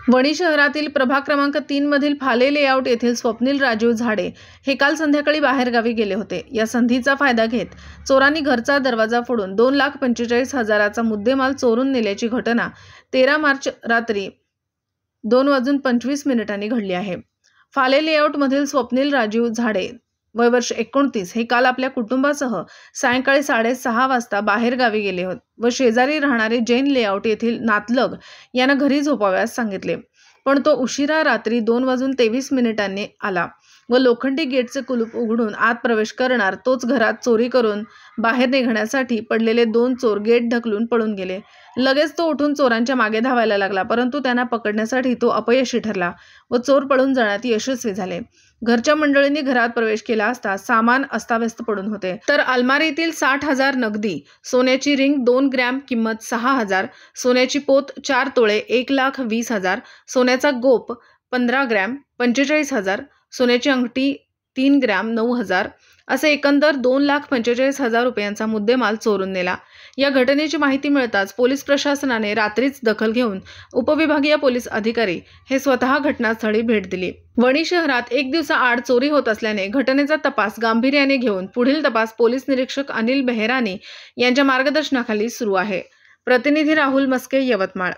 वणी शहरातील प्रभाग क्रमांक 3 मधील फाले लेआउट येथील स्वप्नील राजीव झाडे हे काल संध्याकाळी बाहेरगावी गेले होते। या संधीचा फायदा घेत चोरांनी घरचा दरवाजा फोडून 2,45,000चा मुद्देमाल चोरून नेल्याची घटना 13 मार्च रात्री 2:25 घडली आहे। फाले लेआउट मधील स्वप्नील राजीव झाडे वय वर्ष 29 हे काल आपल्या कुटुंबासह सायंकाळी 6:30 वाजता बाहेरगावी गेले होते व शेजारी राहणारे जैन लेआउट येथील नातलग यांना घरी झोपाव्यास सांगितले, पण तो उशिरा रात्री 2:23 आला व लोखंडी गेटचे कुलूप उघडून आत प्रवेश करणार तोच घरात चोरी करून बाहेर निघण्यासाठी पडलेले 2 चोर गेट ढकलून पळून गेले। लगेच तो उठून चोरांच्या मागे धावायला लागला, परंतु त्यांना पकडण्यासाठी तो अपयशी ठरला व चोर पळून जाण्यात यशस्वी झाले। घरच्या मंडळींनी घरात प्रवेश केला असता सामान अस्ताव्यस्त पडून होते, तर अलमारीतील 60,000 नगदी, सोन्याची रिंग 2 ग्रॅम किंमत 6,000, सोन्याची पोत 4 तोळे 1,20,000, सोन्याचा गोप 15 ग्रॅम 45,000, सोन्याची अंगठी 3 ग्रॅम 9,000 असे एकंदर 2,45,000 रुपयांचा मुद्देमाल चोरून नेला। या घटनेची माहिती मिळताच पोलीस प्रशासनाने रात्रीच दखल घेऊन उपविभागीय पोलीस अधिकारी हे स्वतः घटनास्थळी भेट दिली। वणी शहरात एक दिवसाआड चोरी होत असल्याने घटनेचा तपास गांभीर्याने घेऊन पुढील तपास पोलीस निरीक्षक अनिल बेहेरानी यांच्या मार्गदर्शनाखाली सुरू आहे। प्रतिनिधी राहुल मस्के, यवतमाळ।